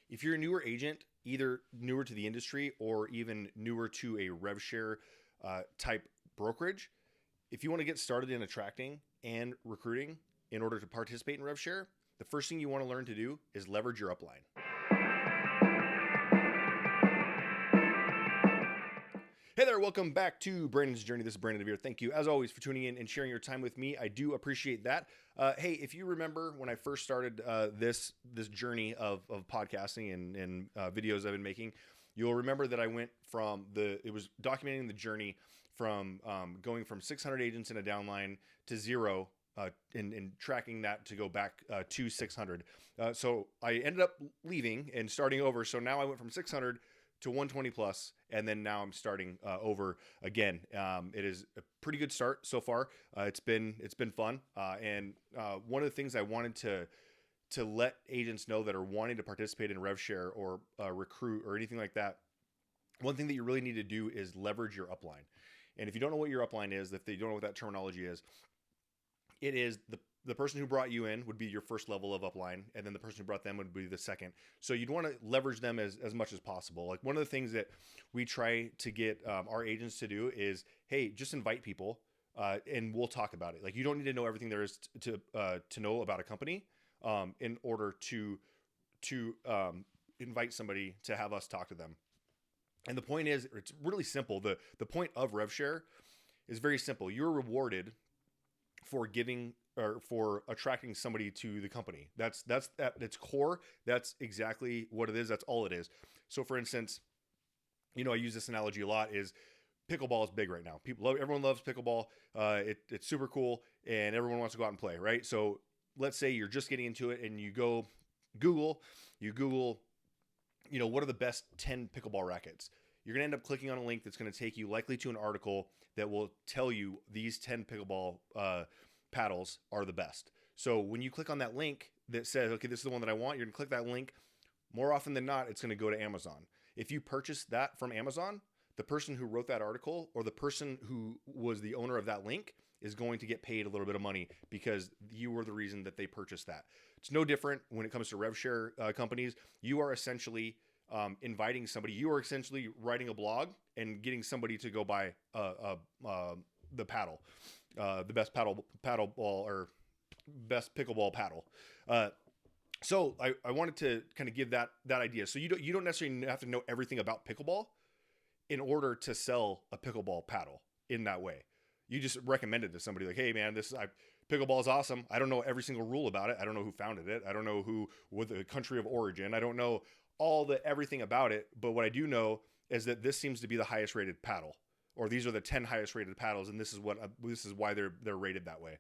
If you're a newer agent, either newer to the industry or even newer to a rev share type brokerage, if you want to get started in attracting and recruiting in order to participate in rev share, the first thing you want to learn to do is leverage your upline. Hey there, welcome back to Brandon's Journey. This is Brandon DeVere. Thank you, as always, for tuning in and sharing your time with me. I do appreciate that. Hey, if you remember when I first started this journey of podcasting and videos I've been making, you'll remember that I went from it was documenting the journey from going from 600 agents in a downline to zero and tracking that to go back to 600. So I ended up leaving and starting over. So now I went from 600 to 120 plus, and then now I'm starting over again. It is a pretty good start so far. It's been fun, and one of the things I wanted to let agents know that are wanting to participate in rev share or recruit or anything like that. One thing that you really need to do is leverage your upline. And if you don't know what your upline is, if you don't know what that terminology is, it is the person who brought you in would be your first level of upline, and then the person who brought them would be the second. So you'd want to leverage them as much as possible. Like one of the things that we try to get our agents to do is, hey, just invite people and we'll talk about it. Like you don't need to know everything there is to know about a company in order to invite somebody to have us talk to them. And the point is, it's really simple. The point of rev share is very simple. You're rewarded for giving or for attracting somebody to the company. That's at its core. That's exactly what it is. That's all it is. So for instance, I use this analogy a lot is pickleball is big right now. Everyone loves pickleball. It's super cool and everyone wants to go out and play, right? So let's say you're just getting into it and you go Google, what are the best 10 pickleball rackets? You're going to end up clicking on a link that's going to take you likely to an article that will tell you these 10 pickleball paddles are the best. So when you click on that link that says, okay, this is the one that I want, you're going to click that link. More often than not, it's going to go to Amazon. If you purchase that from Amazon, the person who wrote that article or the person who was the owner of that link is going to get paid a little bit of money because you were the reason that they purchased that. It's no different when it comes to rev share companies. You are essentially inviting somebody. You are essentially writing a blog and getting somebody to go buy the paddle, the best paddle ball or best pickleball paddle. So I wanted to kind of give that idea. So you don't necessarily have to know everything about pickleball in order to sell a pickleball paddle in that way. You just recommend it to somebody like, hey man, pickleball is awesome. I don't know every single rule about it. I don't know who founded it. I don't know what the country of origin. I don't know everything about it. But what I do know is that this seems to be the highest rated paddle, or these are the 10 highest rated paddles. And this is why they're rated that way.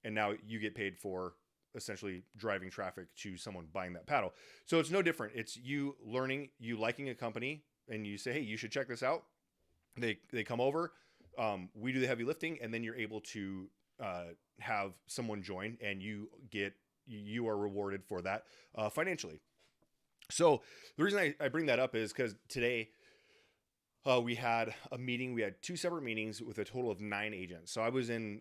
And now you get paid for essentially driving traffic to someone buying that paddle. So it's no different. It's you learning, you liking a company and you say, hey, you should check this out. They come over, we do the heavy lifting, and then you're able to have someone join and you are rewarded for that financially. So the reason I bring that up is because today we had a meeting. We had two separate meetings with a total of 9 agents. So I was in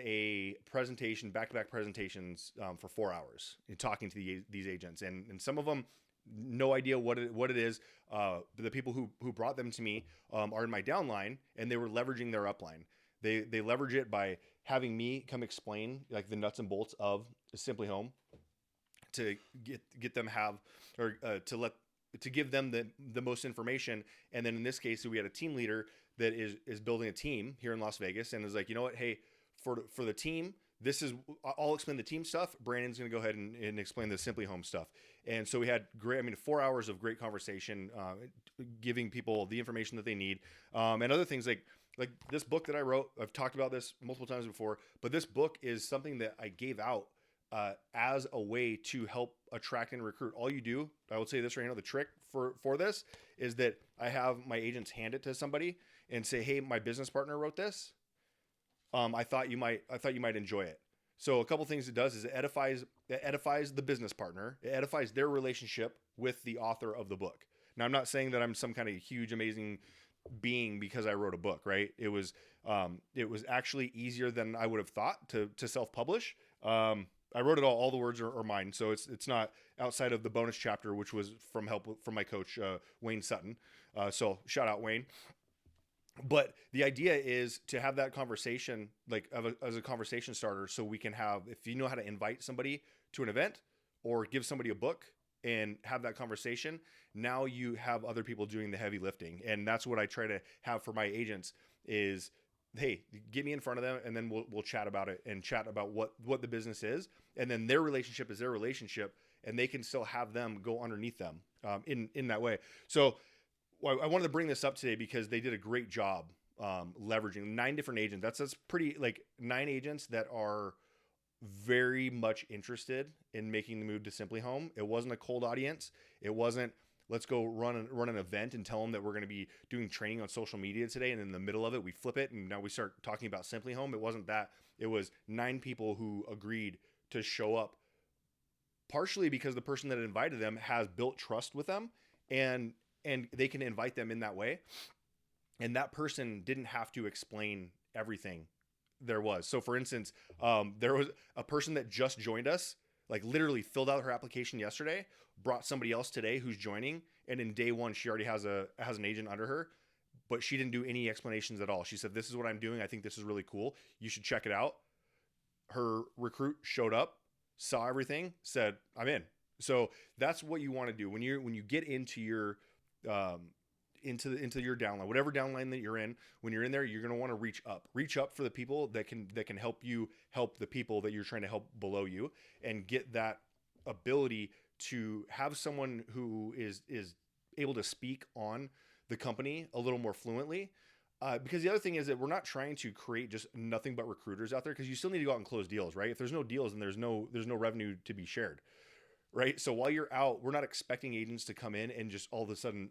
a presentation, back-to-back presentations for 4 hours, talking to these agents, and some of them no idea what it is. The people who brought them to me are in my downline, and they were leveraging their upline. They leverage it by having me come explain like the nuts and bolts of simpliHŌM to get them to give them the most information. And then in this case, we had a team leader that is building a team here in Las Vegas and is like, you know what, hey, for the team, I'll explain the team stuff. Brandon's going to go ahead and explain the simpliHŌM stuff. And so we had 4 hours of great conversation, giving people the information that they need. And other things like this book that I wrote, I've talked about this multiple times before, but this book is something that I gave out as a way to help attract and recruit. All you do, I will say this right now, the trick for this is that I have my agents hand it to somebody and say, hey, my business partner wrote this. I thought you might enjoy it. So a couple things it does is it edifies the business partner. It edifies their relationship with the author of the book. Now, I'm not saying that I'm some kind of huge, amazing being because I wrote a book, right? It was actually easier than I would have thought to self-publish. I wrote it all the words are mine. So it's not outside of the bonus chapter, which was from help from my coach, Wayne Sutton. So shout out Wayne. But the idea is to have that conversation, like as a conversation starter, so we can have, if you know how to invite somebody to an event or give somebody a book and have that conversation, now you have other people doing the heavy lifting. And that's what I try to have for my agents is, hey, get me in front of them, and then we'll chat about it and chat about what the business is. And then their relationship is their relationship, and they can still have them go underneath them in that way. So I wanted to bring this up today because they did a great job leveraging 9 different agents. That's pretty, like 9 agents that are very much interested in making the move to simpliHŌM. It wasn't a cold audience. It wasn't, let's go run an event and tell them that we're going to be doing training on social media today. And in the middle of it, we flip it. And now we start talking about simpliHŌM. It wasn't that. It was 9 people who agreed to show up, partially because the person that invited them has built trust with them, and they can invite them in that way. And that person didn't have to explain everything there was. So for instance, there was a person that just joined us, like literally filled out her application yesterday, brought somebody else today who's joining. And in day 1, she already has an agent under her, but she didn't do any explanations at all. She said, this is what I'm doing. I think this is really cool. You should check it out. Her recruit showed up, saw everything, said, I'm in. So that's what you want to do when you get into your into your downline, whatever downline that you're in. When you're in there, you're going to want to reach up for the people that can help you help the people that you're trying to help below you, and get that ability to have someone who is able to speak on the company a little more fluently. Because the other thing is that we're not trying to create just nothing but recruiters out there, because you still need to go out and close deals, right? If there's no deals, then there's no revenue to be shared. Right. So while you're out, we're not expecting agents to come in and just all of a sudden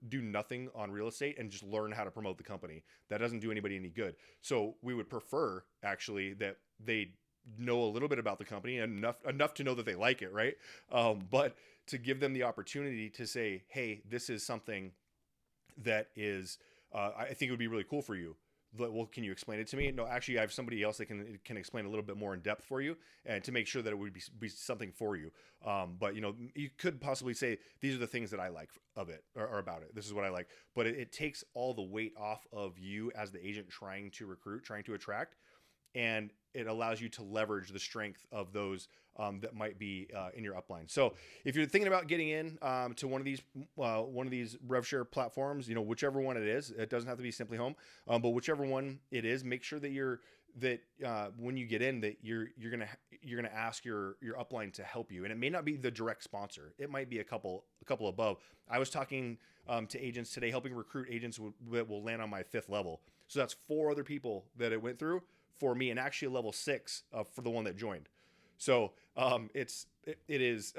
do nothing on real estate and just learn how to promote the company. That doesn't do anybody any good. So we would prefer actually that they know a little bit about the company, enough to know that they like it. Right. But to give them the opportunity to say, hey, this is something that is, I think it would be really cool for you. Well, can you explain it to me? No, actually, I have somebody else that can explain a little bit more in depth for you, and to make sure that it would be something for you. But you could possibly say, these are the things that I like of it or about it. This is what I like. But it takes all the weight off of you as the agent trying to recruit, trying to attract, and it allows you to leverage the strength of those that might be in your upline. So if you're thinking about getting in to one of these rev share platforms, whichever one it is, it doesn't have to be simpliHŌM, but whichever one it is, make sure that when you get in, that you're gonna ask your upline to help you. And it may not be the direct sponsor. It might be a couple above. I was talking to agents today, helping recruit agents that will land on my 5th level. So that's 4 other people that it went through for me, and actually a level 6 for the one that joined. So it is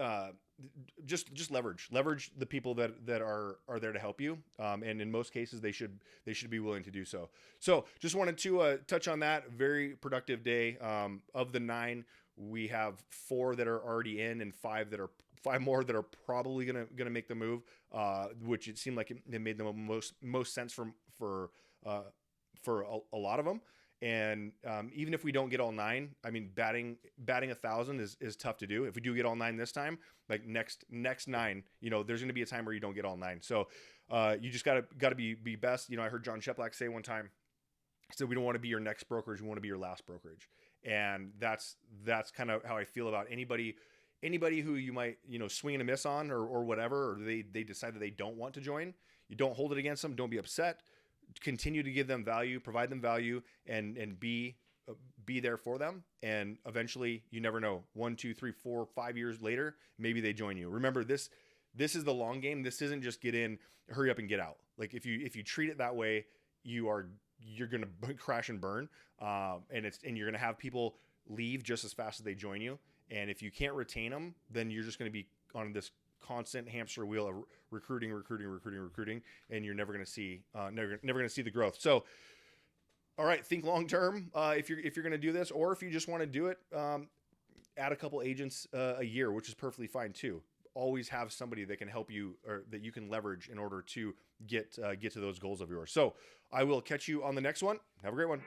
just leverage the people that are there to help you, and in most cases they should be willing to do so. So just wanted to touch on that. Very productive day. Of the 9, we have 4 that are already in, and 5 more that are probably gonna make the move, which it seemed like it made the most sense for a lot of them. And even if we don't get all 9, I mean, batting 1,000 is tough to do. If we do get all 9 this time, like next 9, there's going to be a time where you don't get all 9. So you just got to be best. I heard John Sheplack say one time, he said, we don't want to be your next brokerage, we want to be your last brokerage. And that's kind of how I feel about anybody who you might swing and a miss on or whatever, or they decide that they don't want to join. You don't hold it against them. Don't be upset. Continue to give them value, provide them value, and be there for them. And eventually, you never know, 1, 2, 3, 4, 5 years later, maybe they join you. Remember, this is the long game. This isn't just get in, hurry up and get out. Like if you treat it that way, you're gonna crash and burn, and you're gonna have people leave just as fast as they join you. And if you can't retain them, then you're just gonna be on this constant hamster wheel of recruiting, and you're never going to see the growth. So, all right, think long term if you're going to do this, or if you just want to do it, add a couple agents a year, which is perfectly fine too. Always have somebody that can help you, or that you can leverage in order to get to those goals of yours. So I will catch you on the next one. Have a great one.